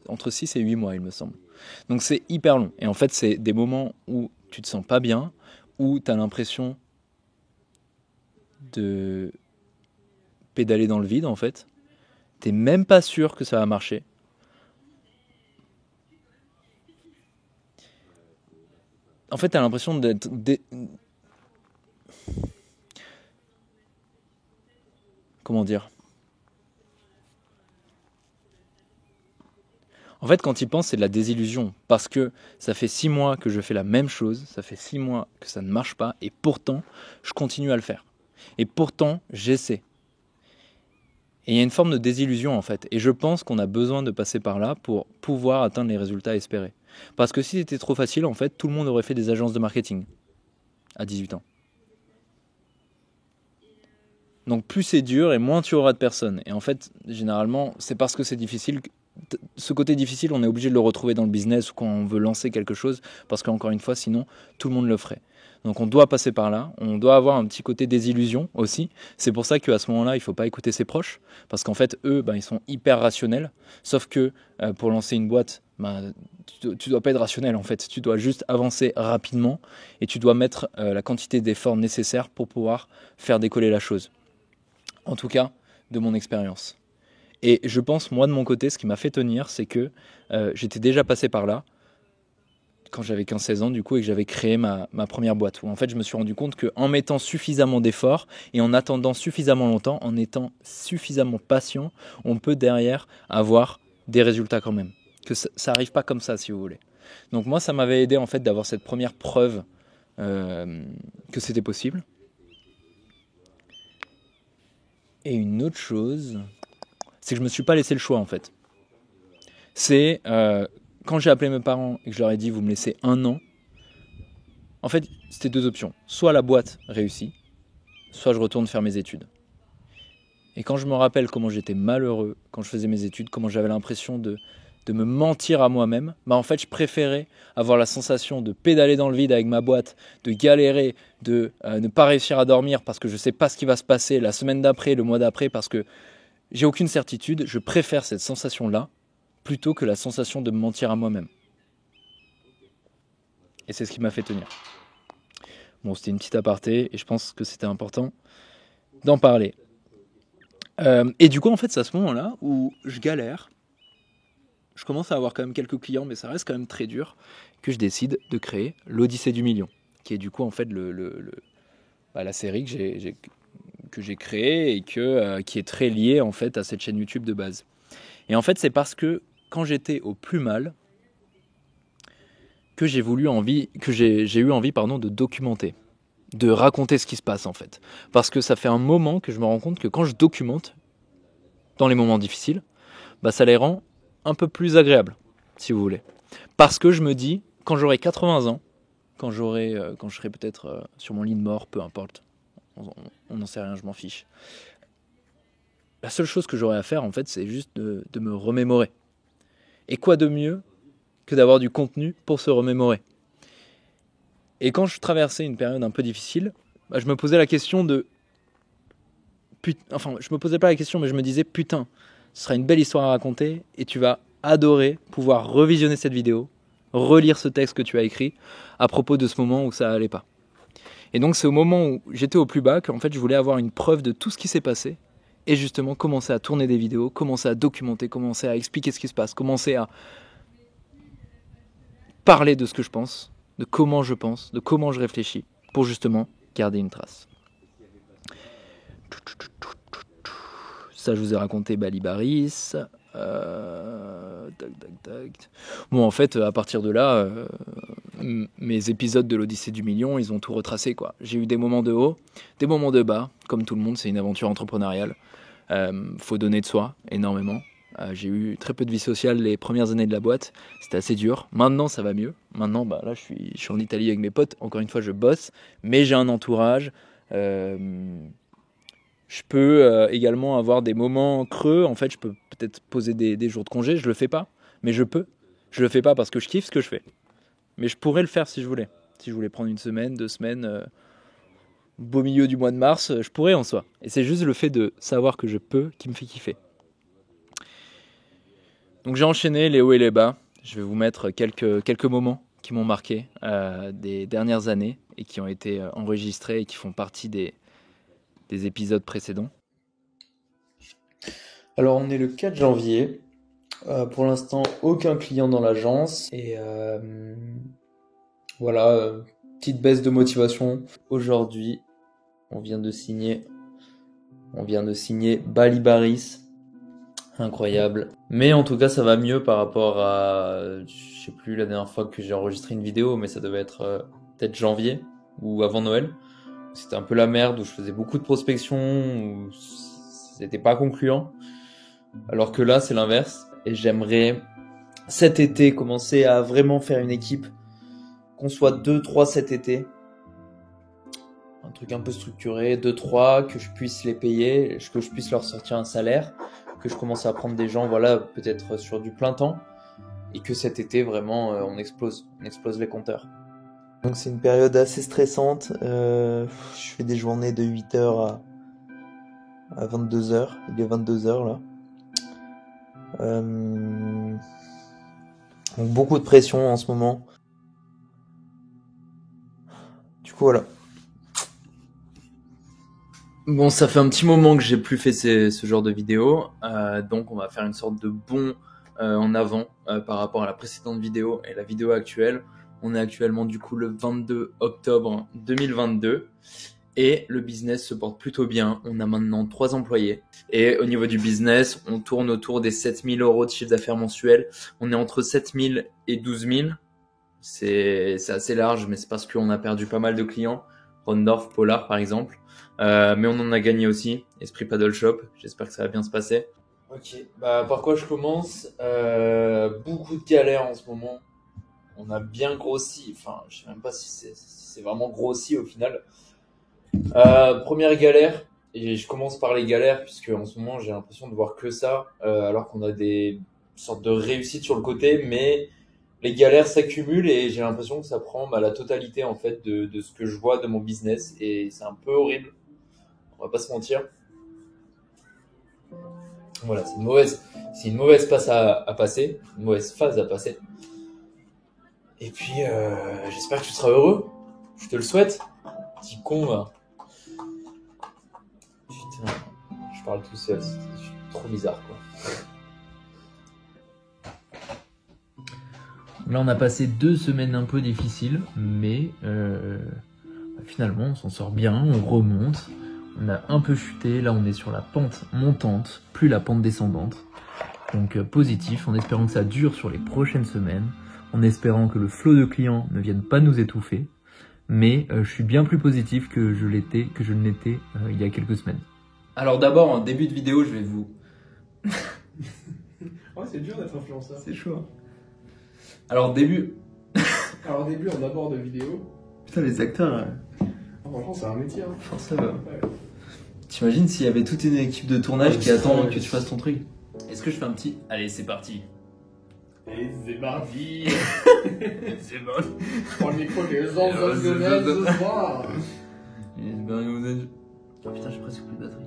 S1: Entre 6 et 8 mois, il me semble. Donc c'est hyper long. Et en fait, c'est des moments où tu te sens pas bien, où tu as l'impression de pédaler dans le vide, en fait. T'es même pas sûr que ça va marcher. En fait, t'as l'impression d'être... Comment dire? En fait, quand tu y penses, c'est de la désillusion. Parce que ça fait 6 mois que je fais la même chose, ça fait 6 mois que ça ne marche pas, et pourtant, je continue à le faire. Et pourtant, j'essaie. Et il y a une forme de désillusion en fait. Et je pense qu'on a besoin de passer par là pour pouvoir atteindre les résultats espérés. Parce que si c'était trop facile, en fait, tout le monde aurait fait des agences de marketing à 18 ans. Donc plus c'est dur et moins tu auras de personnes. Et en fait, généralement, c'est parce que c'est difficile. Ce côté difficile, on est obligé de le retrouver dans le business ou quand on veut lancer quelque chose. Parce qu'encore une fois, sinon, tout le monde le ferait. Donc on doit passer par là. On doit avoir un petit côté désillusion aussi. C'est pour ça qu'à ce moment-là, il ne faut pas écouter ses proches. Parce qu'en fait, eux, ils sont hyper rationnels. Sauf que pour lancer une boîte, tu dois pas être rationnel en fait. Tu dois juste avancer rapidement et tu dois mettre la quantité d'efforts nécessaires pour pouvoir faire décoller la chose. En tout cas, de mon expérience. Et je pense, moi, de mon côté, ce qui m'a fait tenir, c'est que j'étais déjà passé par là, quand j'avais 15-16 ans, du coup, et que j'avais créé ma première boîte. Où, en fait, je me suis rendu compte qu'en mettant suffisamment d'efforts et en attendant suffisamment longtemps, en étant suffisamment patient, on peut derrière avoir des résultats quand même. Que ça n'arrive pas comme ça, si vous voulez. Donc moi, ça m'avait aidé, en fait, d'avoir cette première preuve que c'était possible. Et une autre chose, c'est que je me suis pas laissé le choix en fait. C'est quand j'ai appelé mes parents et que je leur ai dit vous me laissez 1 an, en fait c'était 2 options. Soit la boîte réussit, soit je retourne faire mes études. Et quand je me rappelle comment j'étais malheureux quand je faisais mes études, comment j'avais l'impression de me mentir à moi-même, en fait je préférais avoir la sensation de pédaler dans le vide avec ma boîte, de galérer, de ne pas réussir à dormir parce que je ne sais pas ce qui va se passer la semaine d'après, le mois d'après, parce que j'ai aucune certitude. Je préfère cette sensation-là plutôt que la sensation de me mentir à moi-même. Et c'est ce qui m'a fait tenir. Bon, c'était une petite aparté et je pense que c'était important d'en parler. Et du coup, en fait, c'est à ce moment-là où je galère. Je commence à avoir quand même quelques clients, mais ça reste quand même très dur, que je décide de créer l'Odyssée du Million, qui est du coup en fait la série que j'ai créée et qui est très liée en fait à cette chaîne YouTube de base. Et en fait, c'est parce que quand j'étais au plus mal, que j'ai eu envie de documenter, de raconter ce qui se passe en fait. Parce que ça fait un moment que je me rends compte que quand je documente, dans les moments difficiles, ça les rend un peu plus agréables, si vous voulez. Parce que je me dis, quand j'aurai 80 ans, quand je serai peut-être sur mon lit de mort, peu importe, on n'en sait rien, je m'en fiche. La seule chose que j'aurai à faire, en fait, c'est juste de me remémorer. Et quoi de mieux que d'avoir du contenu pour se remémorer. Et quand je traversais une période un peu difficile, je me posais la question de... Enfin, je me posais pas la question, mais je me disais, putain, ce sera une belle histoire à raconter et tu vas adorer pouvoir revisionner cette vidéo, relire ce texte que tu as écrit à propos de ce moment où ça allait pas. Et donc c'est au moment où j'étais au plus bas qu'en fait je voulais avoir une preuve de tout ce qui s'est passé et justement commencer à tourner des vidéos, commencer à documenter, commencer à expliquer ce qui se passe, commencer à parler de ce que je pense, de comment je pense, de comment je réfléchis, pour justement garder une trace. Ça, je vous ai raconté Balibaris. Bon, en fait, à partir de là, mes épisodes de l'Odyssée du Million, ils ont tout retracé, quoi. J'ai eu des moments de haut, des moments de bas. Comme tout le monde, c'est une aventure entrepreneuriale. Faut donner de soi, énormément. J'ai eu très peu de vie sociale les premières années de la boîte. C'était assez dur. Maintenant, ça va mieux. Maintenant, là, je suis en Italie avec mes potes. Encore une fois, je bosse. Mais j'ai un entourage. Je peux également avoir des moments creux. En fait, je peux peut-être poser des jours de congé. Je le fais pas. Mais je peux. Je le fais pas parce que je kiffe ce que je fais. Mais je pourrais le faire si je voulais. Si je voulais prendre 1 semaine, 2 semaines... beau milieu du mois de mars, je pourrais en soi. Et c'est juste le fait de savoir que je peux qui me fait kiffer. Donc j'ai enchaîné les hauts et les bas. Je vais vous mettre quelques moments qui m'ont marqué des dernières années et qui ont été enregistrés et qui font partie des épisodes précédents. Alors on est le 4 janvier. Pour l'instant, aucun client dans l'agence. Et voilà, petite baisse de motivation. Aujourd'hui, on vient de signer Balibaris. Incroyable. Mais en tout cas, ça va mieux par rapport à... Je sais plus la dernière fois que j'ai enregistré une vidéo, mais ça devait être peut-être janvier ou avant Noël. C'était un peu la merde, où je faisais beaucoup de prospection, où c'était pas concluant. Alors que là, c'est l'inverse. Et j'aimerais cet été commencer à vraiment faire une équipe, qu'on soit 2-3 cet été. Un truc un peu structuré, 2-3, que je puisse les payer, que je puisse leur sortir un salaire, que je commence à prendre des gens, voilà, peut-être sur du plein temps, et que cet été, vraiment, on explose les compteurs. Donc c'est une période assez stressante. Je fais des journées de 8h à 22h. Il est 22h là. Donc beaucoup de pression en ce moment. Du coup voilà. Bon, ça fait un petit moment que j'ai plus fait ce genre de vidéo, donc on va faire une sorte de bond en avant par rapport à la précédente vidéo et la vidéo actuelle. On est actuellement du coup le 22 octobre 2022 et le business se porte plutôt bien. On a maintenant 3 employés et au niveau du business, on tourne autour des 7 000 € de chiffre d'affaires mensuel. On est entre 7 000 et 12 000. C'est assez large, mais c'est parce qu'on a perdu pas mal de clients. Rondorf, Polar par exemple. Mais on en a gagné aussi. Esprit Paddle Shop. J'espère que ça va bien se passer. Ok, bah par quoi je commence? Beaucoup de galères en ce moment. On a bien grossi. Enfin, je sais même pas si c'est vraiment grossi au final. Première galère. Et je commence par les galères puisque en ce moment j'ai l'impression de voir que ça, alors qu'on a des sortes de réussites sur le côté, mais les galères s'accumulent et j'ai l'impression que ça prend la totalité en fait de ce que je vois de mon business et c'est un peu horrible. On va pas se mentir. Voilà, c'est une mauvaise passe à passer, une mauvaise phase à passer. Et puis j'espère que tu seras heureux. Je te le souhaite. Petit con va. Putain, je parle tout seul, c'est trop bizarre quoi. Là, on a passé 2 semaines un peu difficiles, mais finalement, on s'en sort bien, on remonte. On a un peu chuté, là on est sur la pente montante, plus la pente descendante. Donc positif, en espérant que ça dure sur les prochaines semaines, en espérant que le flot de clients ne vienne pas nous étouffer. Mais je suis bien plus positif que je ne l'étais il y a quelques semaines. Alors d'abord, en début de vidéo, je vais vous...
S2: Ouais, c'est dur d'être influenceur.
S1: C'est chaud. Hein. Alors début,
S2: on aborde vidéo.
S1: Putain, les acteurs...
S2: Franchement, c'est un métier. Hein.
S1: Enfin, ça va.
S2: Ouais.
S1: T'imagines s'il y avait toute une équipe de tournage qui attend que tu fasses ton truc. Est-ce que je fais un petit... Allez, c'est parti.
S2: Et c'est parti.
S1: C'est bon.
S2: Prends le micro des gens ce soir.
S1: Oh putain, j'ai presque plus de batterie.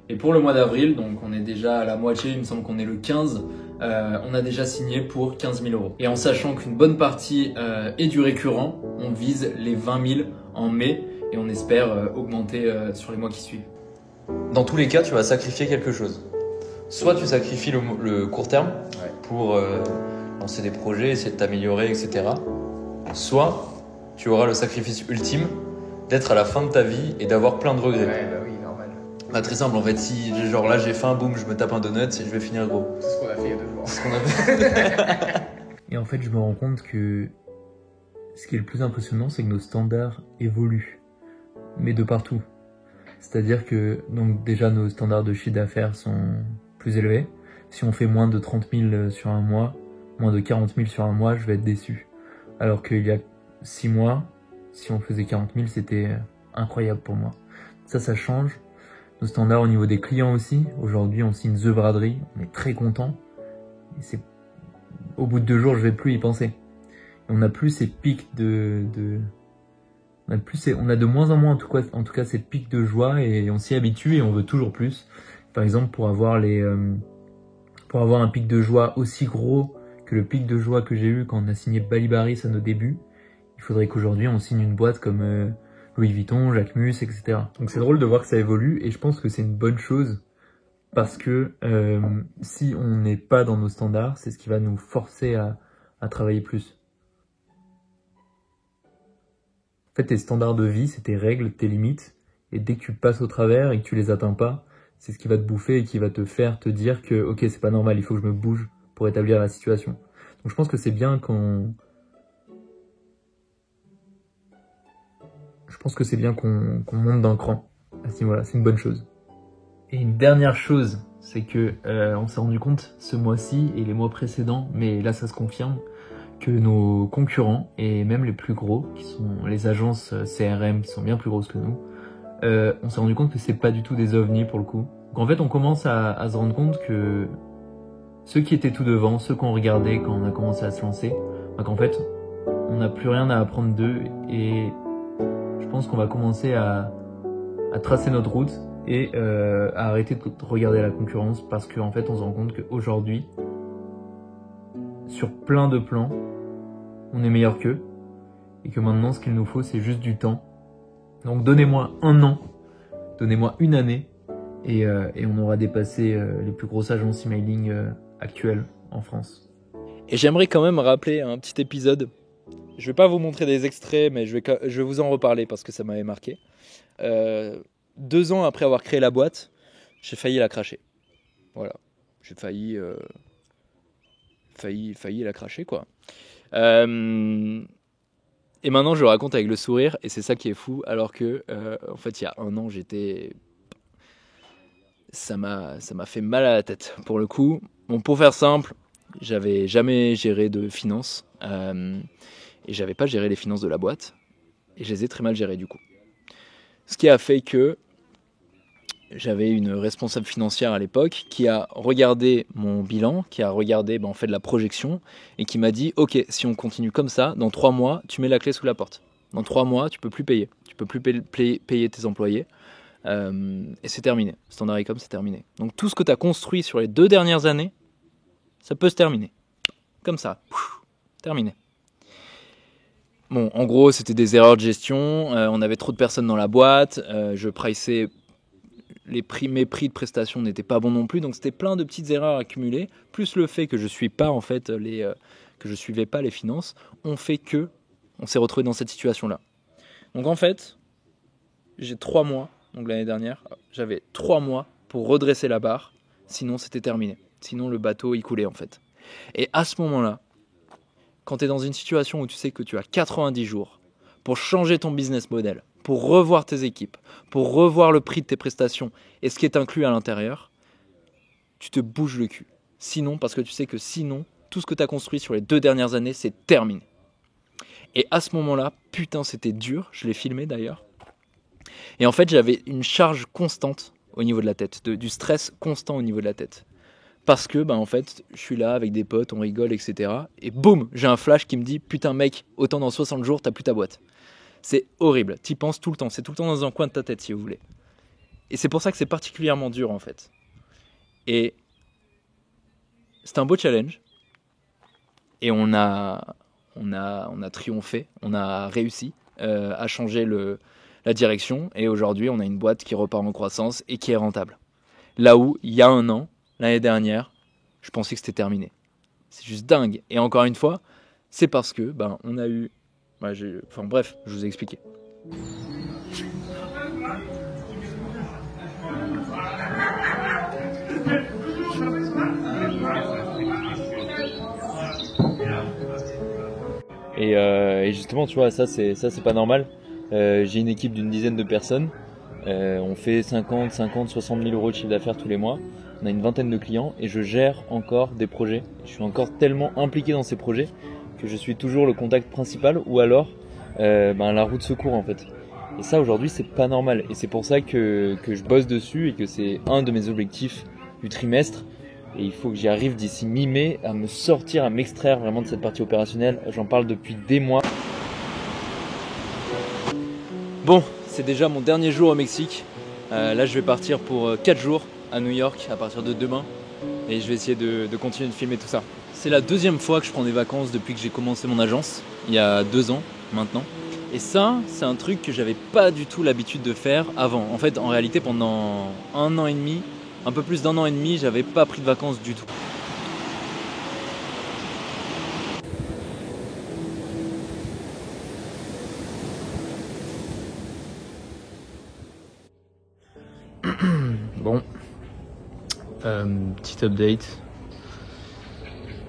S1: Et pour le mois d'avril, donc on est déjà à la moitié, il me semble qu'on est le 15, on a déjà signé pour 15 000 €. Et en sachant qu'une bonne partie est du récurrent, on vise les 20 000 en mai et on espère augmenter sur les mois qui suivent. Dans tous les cas, tu vas sacrifier quelque chose. Soit tu sacrifies le court terme pour lancer des projets, essayer de t'améliorer, etc. Soit tu auras le sacrifice ultime d'être à la fin de ta vie et d'avoir plein de regrets.
S2: Ouais, bah oui, normal.
S1: Bah, très simple en fait, si genre là j'ai faim, boum, je me tape un donut et je vais finir gros.
S2: C'est ce qu'on a fait il y a 2 jours.
S1: C'est ce qu'on a fait. Et en fait, je me rends compte que ce qui est le plus impressionnant, c'est que nos standards évoluent, mais de partout. C'est-à-dire que donc déjà nos standards de chiffre d'affaires sont plus élevés. Si on fait moins de 30 000 sur un mois, moins de 40 000 sur un mois, je vais être déçu. Alors qu'il y a 6 mois, si on faisait 40 000, c'était incroyable pour moi. Ça change. Nos standards au niveau des clients aussi. Aujourd'hui, on signe The Braderie, on est très content. Au bout de 2 jours, je vais plus y penser. Et on n'a plus ces pics on a de moins en moins en tout cas ces pics de joie et on s'y habitue et on veut toujours plus. Par exemple, pour avoir un pic de joie aussi gros que le pic de joie que j'ai eu quand on a signé Balibaris à nos débuts, il faudrait qu'aujourd'hui on signe une boîte comme Louis Vuitton, Jacquemus, etc. Donc c'est drôle de voir que ça évolue et je pense que c'est une bonne chose parce que si on n'est pas dans nos standards, c'est ce qui va nous forcer à travailler plus. En fait, tes standards de vie, c'est tes règles, tes limites, et dès que tu passes au travers et que tu les atteins pas, c'est ce qui va te bouffer et qui va te faire te dire que ok, c'est pas normal, il faut que je me bouge pour établir la situation. Donc je pense que c'est bien qu'on monte d'un cran à ce niveau-là, c'est une bonne chose. Et une dernière chose, c'est que on s'est rendu compte ce mois-ci et les mois précédents, mais là ça se confirme, que nos concurrents et même les plus gros, qui sont les agences CRM qui sont bien plus grosses que nous, on s'est rendu compte que c'est pas du tout des ovnis pour le coup. Donc en fait on commence à se rendre compte que ceux qui étaient tout devant, ceux qu'on regardait quand on a commencé à se lancer, qu'en fait on n'a plus rien à apprendre d'eux et je pense qu'on va commencer à tracer notre route et à arrêter de regarder la concurrence parce qu'en fait on se rend compte qu'aujourd'hui, sur plein de plans, on est meilleur qu'eux et que maintenant ce qu'il nous faut c'est juste du temps. Donc donnez-moi 1 an, donnez-moi 1 année et on aura dépassé les plus grosses agences emailing actuelles en France. Et j'aimerais quand même rappeler un petit épisode. Je vais pas vous montrer des extraits mais je vais vous en reparler parce que ça m'avait marqué. 2 ans après avoir créé la boîte, j'ai failli la cracher. Voilà, j'ai failli la cracher quoi. Et maintenant je le raconte avec le sourire et c'est ça qui est fou. Alors que en fait il y a 1 an ça m'a fait mal à la tête pour le coup. Bon, pour faire simple, j'avais jamais géré de finances et j'avais pas géré les finances de la boîte et je les ai très mal gérées du coup. Ce qui a fait que j'avais une responsable financière à l'époque qui a regardé mon bilan, qui a regardé en fait de la projection et qui m'a dit « Ok, si on continue comme ça, dans 3 mois, tu mets la clé sous la porte. Dans 3 mois, tu peux plus payer. Tu peux plus payer tes employés. Et c'est terminé. Standard Ecom, c'est terminé. Donc tout ce que tu as construit sur les 2 dernières années, ça peut se terminer. Comme ça. Terminé. » Bon, en gros, c'était des erreurs de gestion. On avait trop de personnes dans la boîte. Je priçais... mes prix de prestation n'étaient pas bons non plus, donc c'était plein de petites erreurs accumulées, plus le fait que je suivais pas les finances, ont fait que on s'est retrouvé dans cette situation-là. Donc en fait, j'ai 3 mois, donc l'année dernière, j'avais 3 mois pour redresser la barre, sinon c'était terminé. Sinon le bateau il coulait en fait. Et à ce moment-là, quand tu es dans une situation où tu sais que tu as 90 jours pour changer ton business model, pour revoir tes équipes, pour revoir le prix de tes prestations et ce qui est inclus à l'intérieur, tu te bouges le cul. Sinon, parce que tu sais que sinon, tout ce que tu as construit sur les 2 dernières années, c'est terminé. Et à ce moment-là, putain, c'était dur. Je l'ai filmé d'ailleurs. Et en fait, j'avais une charge constante au niveau de la tête, du stress constant au niveau de la tête. Parce que, en fait, je suis là avec des potes, on rigole, etc. Et boum, j'ai un flash qui me dit « Putain mec, autant dans 60 jours, t'as plus ta boîte. » C'est horrible, t'y penses tout le temps, c'est tout le temps dans un coin de ta tête si vous voulez. Et c'est pour ça que c'est particulièrement dur en fait. Et c'est un beau challenge. Et on a triomphé, on a réussi à changer la direction. Et aujourd'hui, on a une boîte qui repart en croissance et qui est rentable. Là où, il y a 1 an, l'année dernière, je pensais que c'était terminé. C'est juste dingue. Et encore une fois, c'est parce que on a eu... Enfin bref, je vous ai expliqué. Et justement, tu vois, ça c'est pas normal. J'ai une équipe d'une dizaine de personnes. On fait 50, 60 000 euros de chiffre d'affaires tous les mois. On a une vingtaine de clients et je gère encore des projets. Je suis encore tellement impliqué dans ces projets que je suis toujours le contact principal ou alors la roue de secours en fait. Et ça aujourd'hui c'est pas normal et c'est pour ça que je bosse dessus et que c'est un de mes objectifs du trimestre et il faut que j'y arrive d'ici mi-mai à me sortir, à m'extraire vraiment de cette partie opérationnelle. J'en parle depuis des mois. Bon, c'est déjà mon dernier jour au Mexique. Là je vais partir pour 4 jours à New York à partir de demain et je vais essayer de continuer de filmer tout ça. C'est la 2e fois que je prends des vacances depuis que j'ai commencé mon agence, il y a 2 ans maintenant. Et ça, c'est un truc que j'avais pas du tout l'habitude de faire avant. En fait, en réalité, pendant 1 an et demi, un peu plus d'1 an et demi, j'avais pas pris de vacances du tout. Bon, petit update.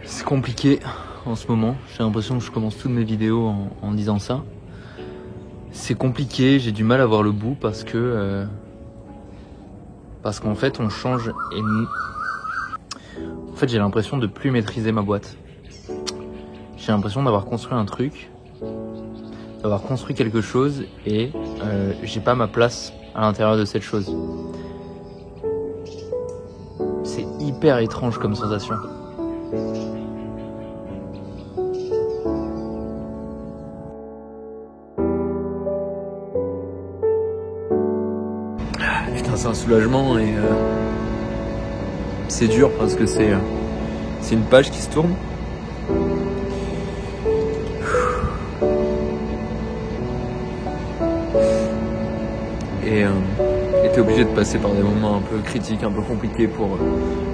S1: C'est compliqué en ce moment. J'ai l'impression que je commence toutes mes vidéos en disant ça. C'est compliqué, j'ai du mal à voir le bout parce que Parce qu'en fait on change et en fait j'ai l'impression de plus maîtriser ma boîte. J'ai l'impression d'avoir construit un truc, d'avoir construit quelque chose et j'ai pas ma place à l'intérieur de cette chose. C'est hyper étrange comme sensation. Putain, c'est un soulagement et c'est dur parce que c'est une page qui se tourne. Et t'es obligé de passer par des moments un peu critiques, un peu compliqués pour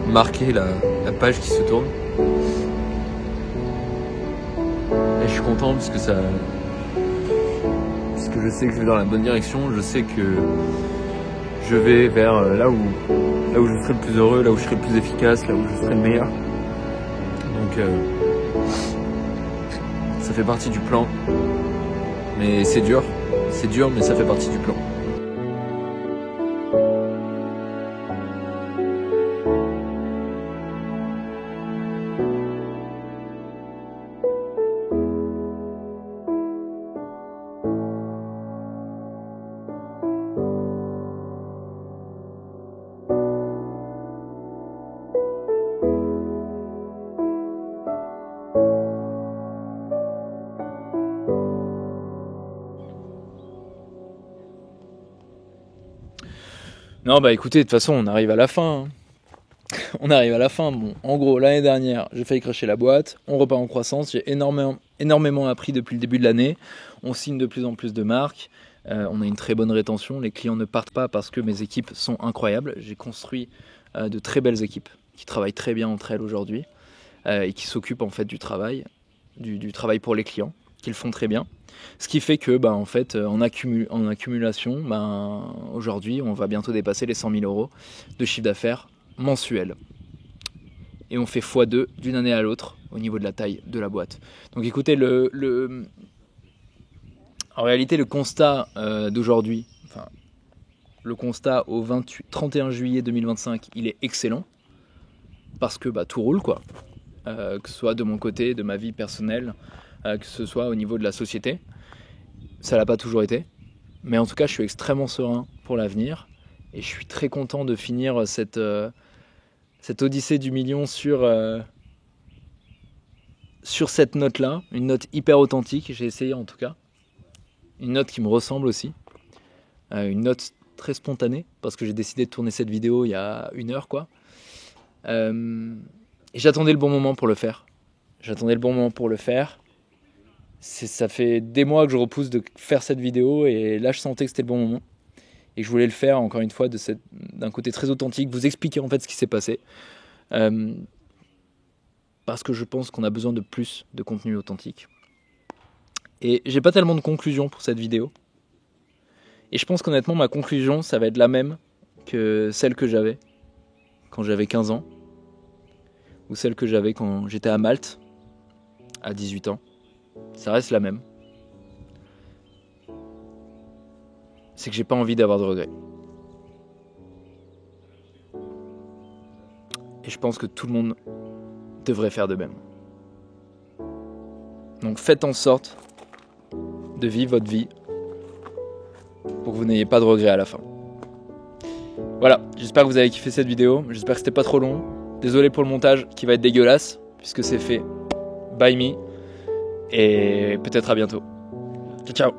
S1: marquer la page qui se tourne. Et je suis content parce que je sais que je vais dans la bonne direction, je sais que je vais vers là où je serai le plus heureux, là où je serai le plus efficace, là où je serai le meilleur. Donc ça fait partie du plan. Mais c'est dur mais ça fait partie du plan. Non, bah écoutez, de toute façon, on arrive à la fin. On arrive à la fin. Bon, en gros, l'année dernière, j'ai failli cracher la boîte. On repart en croissance. J'ai énormément appris depuis le début de l'année. On signe de plus en plus de marques. On a une très bonne rétention. Les clients ne partent pas parce que mes équipes sont incroyables. J'ai construit de très belles équipes qui travaillent très bien entre elles aujourd'hui et qui s'occupent en fait du travail pour les clients, qu'ils font très bien. Ce qui fait que, en fait, en accumulation, aujourd'hui, on va bientôt dépasser les 100 000 euros de chiffre d'affaires mensuel. Et on fait x2 d'une année à l'autre au niveau de la taille de la boîte. Donc écoutez, en réalité, le constat d'aujourd'hui, le constat au 31 juillet 2025, il est excellent. Parce que tout roule, quoi. Que ce soit de mon côté, de ma vie personnelle, que ce soit au niveau de la société. Ça l'a pas toujours été, mais en tout cas je suis extrêmement serein pour l'avenir et je suis très content de finir cette odyssée du million sur cette note-là, une note hyper authentique, j'ai essayé en tout cas, une note qui me ressemble aussi, une note très spontanée parce que j'ai décidé de tourner cette vidéo il y a 1 heure quoi. Et j'attendais le bon moment pour le faire. Ça fait des mois que je repousse de faire cette vidéo et là je sentais que c'était le bon moment et que je voulais le faire encore une fois d'un côté très authentique, vous expliquer en fait ce qui s'est passé parce que je pense qu'on a besoin de plus de contenu authentique. Et j'ai pas tellement de conclusion pour cette vidéo et je pense qu'honnêtement ma conclusion ça va être la même que celle que j'avais quand j'avais 15 ans ou celle que j'avais quand j'étais à Malte à 18 ans. Ça reste la même. C'est que j'ai pas envie d'avoir de regrets. Et je pense que tout le monde devrait faire de même. Donc faites en sorte de vivre votre vie pour que vous n'ayez pas de regrets à la fin. Voilà, j'espère que vous avez kiffé cette vidéo. J'espère que c'était pas trop long. Désolé pour le montage qui va être dégueulasse puisque c'est fait by me. Et peut-être à bientôt. Ciao, ciao.